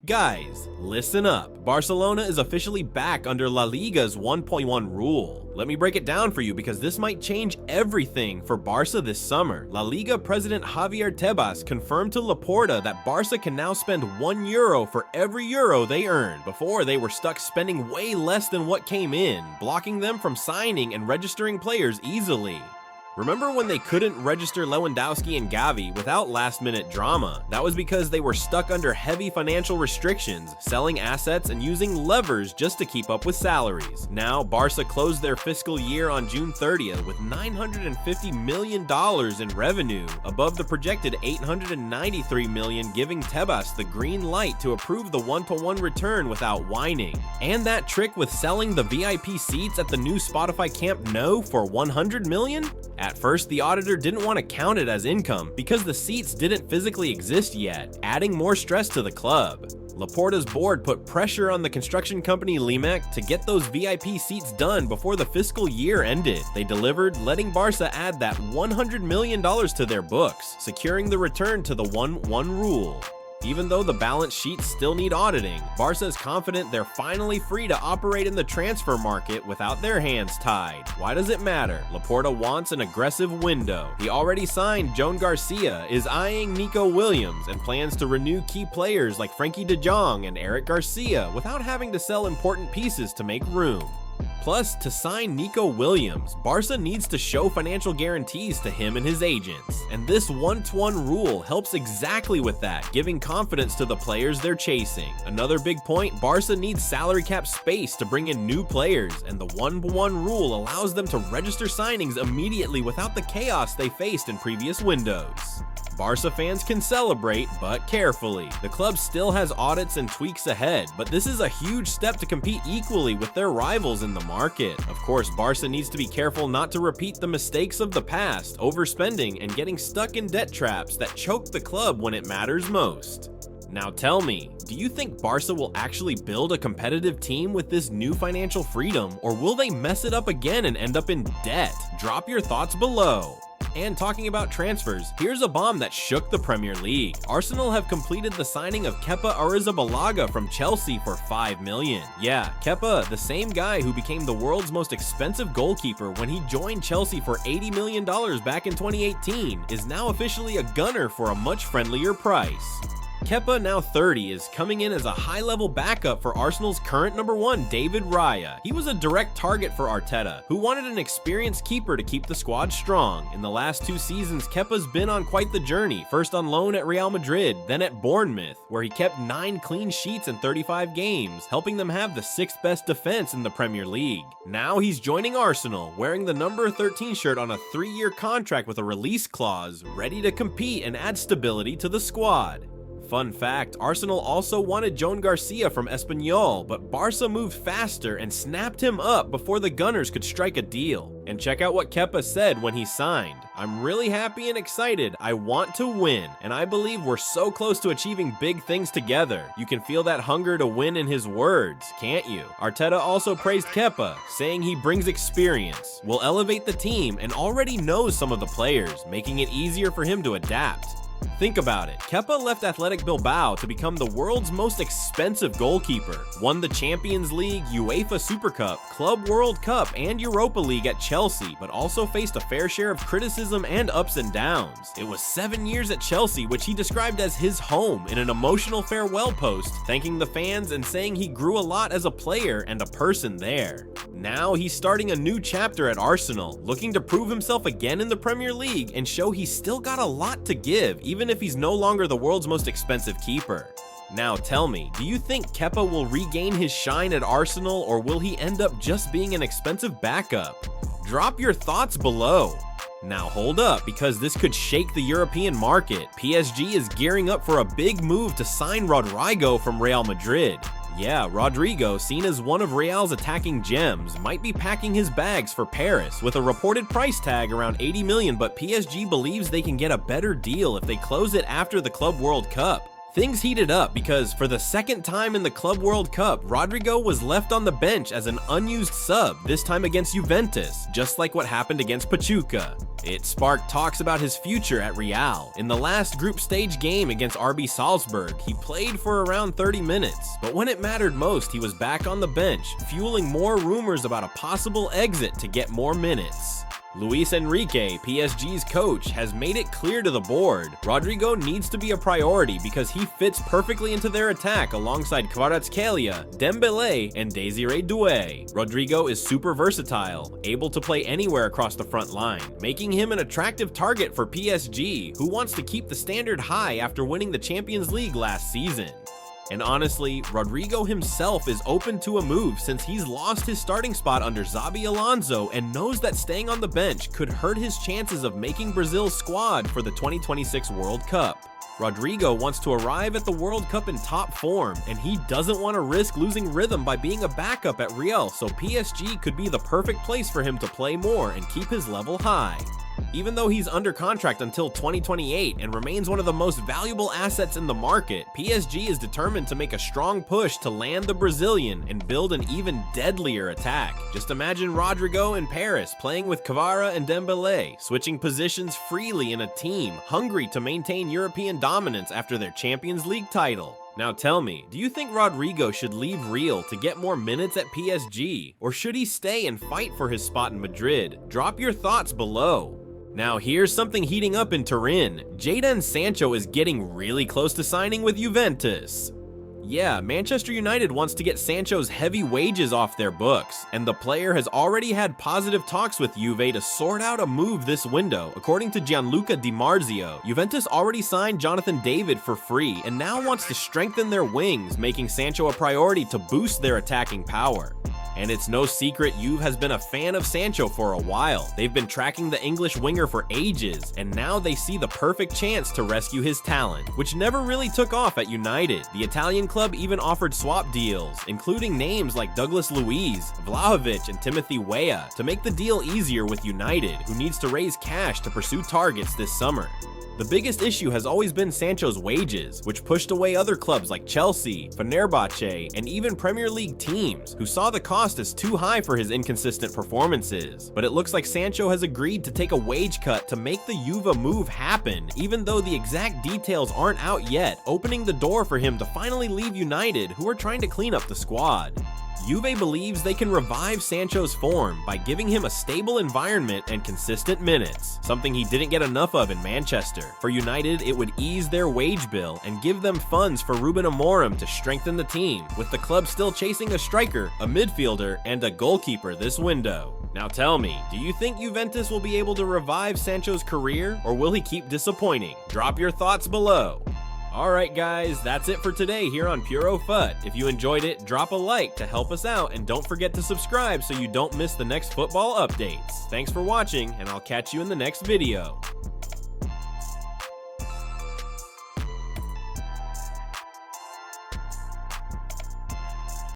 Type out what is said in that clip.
Guys, listen up. Barcelona is officially back under La Liga's 1.1 rule. Let me break it down for you because this might change everything for Barca this summer. La Liga president Javier Tebas confirmed to Laporta that Barca can now spend €1 for every euro they earn. Before, they were stuck spending way less than what came in, blocking them from signing and registering players easily. Remember when they couldn't register Lewandowski and Gavi without last-minute drama? That was because they were stuck under heavy financial restrictions, selling assets and using levers just to keep up with salaries. Now, Barca closed their fiscal year on June 30th with $950 million in revenue, above the projected $893 million, giving Tebas the green light to approve the one-to-one return without whining. And that trick with selling the VIP seats at the new Spotify Camp Nou for $100 million? At first, the auditor didn't want to count it as income because the seats didn't physically exist yet, adding more stress to the club. Laporta's board put pressure on the construction company Limec to get those VIP seats done before the fiscal year ended. They delivered, letting Barca add that $100 million to their books, securing the return to the 1-1 rule. Even though the balance sheets still need auditing, Barca is confident they're finally free to operate in the transfer market without their hands tied. Why does it matter? Laporta wants an aggressive window. He already signed Joan Garcia, is eyeing Nico Williams, and plans to renew key players like Frenkie de Jong and Eric Garcia without having to sell important pieces to make room. Plus, to sign Nico Williams, Barca needs to show financial guarantees to him and his agents. And this 1-to-1 rule helps exactly with that, giving confidence to the players they're chasing. Another big point, Barca needs salary cap space to bring in new players, and the 1-to-1 rule allows them to register signings immediately without the chaos they faced in previous windows. Barca fans can celebrate, but carefully. The club still has audits and tweaks ahead, but this is a huge step to compete equally with their rivals in the market. Of course, Barca needs to be careful not to repeat the mistakes of the past, overspending and getting stuck in debt traps that choke the club when it matters most. Now tell me, do you think Barca will actually build a competitive team with this new financial freedom, or will they mess it up again and end up in debt? Drop your thoughts below. And talking about transfers, here's a bomb that shook the Premier League. Arsenal have completed the signing of Kepa Arrizabalaga from Chelsea for $5 million. Yeah, Kepa, the same guy who became the world's most expensive goalkeeper when he joined Chelsea for $80 million back in 2018, is now officially a gunner for a much friendlier price. Kepa, now 30, is coming in as a high-level backup for Arsenal's current number 1, David Raya. He was a direct target for Arteta, who wanted an experienced keeper to keep the squad strong. In the last 2 seasons, Kepa's been on quite the journey, first on loan at Real Madrid, then at Bournemouth, where he kept 9 clean sheets in 35 games, helping them have the 6th best defense in the Premier League. Now he's joining Arsenal, wearing the number 13 shirt on a 3-year contract with a release clause, ready to compete and add stability to the squad. Fun fact, Arsenal also wanted Joan Garcia from Espanyol, but Barca moved faster and snapped him up before the Gunners could strike a deal. And check out what Kepa said when he signed. "I'm really happy and excited. I want to win, and I believe we're so close to achieving big things together." You can feel that hunger to win in his words, can't you? Arteta also praised Kepa, saying he brings experience, will elevate the team, and already knows some of the players, making it easier for him to adapt. Think about it, Kepa left Athletic Bilbao to become the world's most expensive goalkeeper, won the Champions League, UEFA Super Cup, Club World Cup, and Europa League at Chelsea, but also faced a fair share of criticism and ups and downs. It was 7 years at Chelsea, which he described as his home, in an emotional farewell post, thanking the fans and saying he grew a lot as a player and a person there. Now he's starting a new chapter at Arsenal, looking to prove himself again in the Premier League and show he's still got a lot to give, even if he's no longer the world's most expensive keeper. Now tell me, do you think Kepa will regain his shine at Arsenal, or will he end up just being an expensive backup? Drop your thoughts below. Now hold up, because this could shake the European market. PSG is gearing up for a big move to sign Rodrygo from Real Madrid. Yeah, Rodrygo, seen as one of Real's attacking gems, might be packing his bags for Paris, with a reported price tag around $80 million, but PSG believes they can get a better deal if they close it after the Club World Cup. Things heated up because for the second time in the Club World Cup, Rodrygo was left on the bench as an unused sub, this time against Juventus, just like what happened against Pachuca. It sparked talks about his future at Real. In the last group stage game against RB Salzburg, he played for around 30 minutes, but when it mattered most, he was back on the bench, fueling more rumors about a possible exit to get more minutes. Luis Enrique, PSG's coach, has made it clear to the board, Rodrygo needs to be a priority because he fits perfectly into their attack alongside Kvaratskhelia, Dembele, and Désiré Doué. Rodrygo is super versatile, able to play anywhere across the front line, making him an attractive target for PSG, who wants to keep the standard high after winning the Champions League last season. And honestly, Rodrygo himself is open to a move since he's lost his starting spot under Xabi Alonso and knows that staying on the bench could hurt his chances of making Brazil's squad for the 2026 World Cup. Rodrygo wants to arrive at the World Cup in top form, and he doesn't want to risk losing rhythm by being a backup at Real, so PSG could be the perfect place for him to play more and keep his level high. Even though he's under contract until 2028 and remains one of the most valuable assets in the market, PSG is determined to make a strong push to land the Brazilian and build an even deadlier attack. Just imagine Rodrygo in Paris playing with Kvara and Dembele, switching positions freely in a team hungry to maintain European dominance after their Champions League title. Now tell me, do you think Rodrygo should leave Real to get more minutes at PSG, or should he stay and fight for his spot in Madrid? Drop your thoughts below. Now here's something heating up in Turin. Jadon Sancho is getting really close to signing with Juventus. Yeah, Manchester United wants to get Sancho's heavy wages off their books, and the player has already had positive talks with Juve to sort out a move this window. According to Gianluca Di Marzio, Juventus already signed Jonathan David for free and now wants to strengthen their wings, making Sancho a priority to boost their attacking power. And it's no secret Juve has been a fan of Sancho for a while. They've been tracking the English winger for ages, and now they see the perfect chance to rescue his talent, which never really took off at United. The Italian club even offered swap deals, including names like Douglas Luiz, Vlahovic, and Timothy Weah, to make the deal easier with United, who needs to raise cash to pursue targets this summer. The biggest issue has always been Sancho's wages, which pushed away other clubs like Chelsea, Fenerbahce, and even Premier League teams, who saw the cost as too high for his inconsistent performances. But it looks like Sancho has agreed to take a wage cut to make the Juve move happen, even though the exact details aren't out yet, opening the door for him to finally leave United, who are trying to clean up the squad. Juve believes they can revive Sancho's form by giving him a stable environment and consistent minutes, something he didn't get enough of in Manchester. For United, it would ease their wage bill and give them funds for Ruben Amorim to strengthen the team, with the club still chasing a striker, a midfielder, and a goalkeeper this window. Now tell me, do you think Juventus will be able to revive Sancho's career, or will he keep disappointing? Drop your thoughts below. Alright guys, that's it for today here on Puro FUT. If you enjoyed it, drop a like to help us out, and don't forget to subscribe so you don't miss the next football updates. Thanks for watching, and I'll catch you in the next video.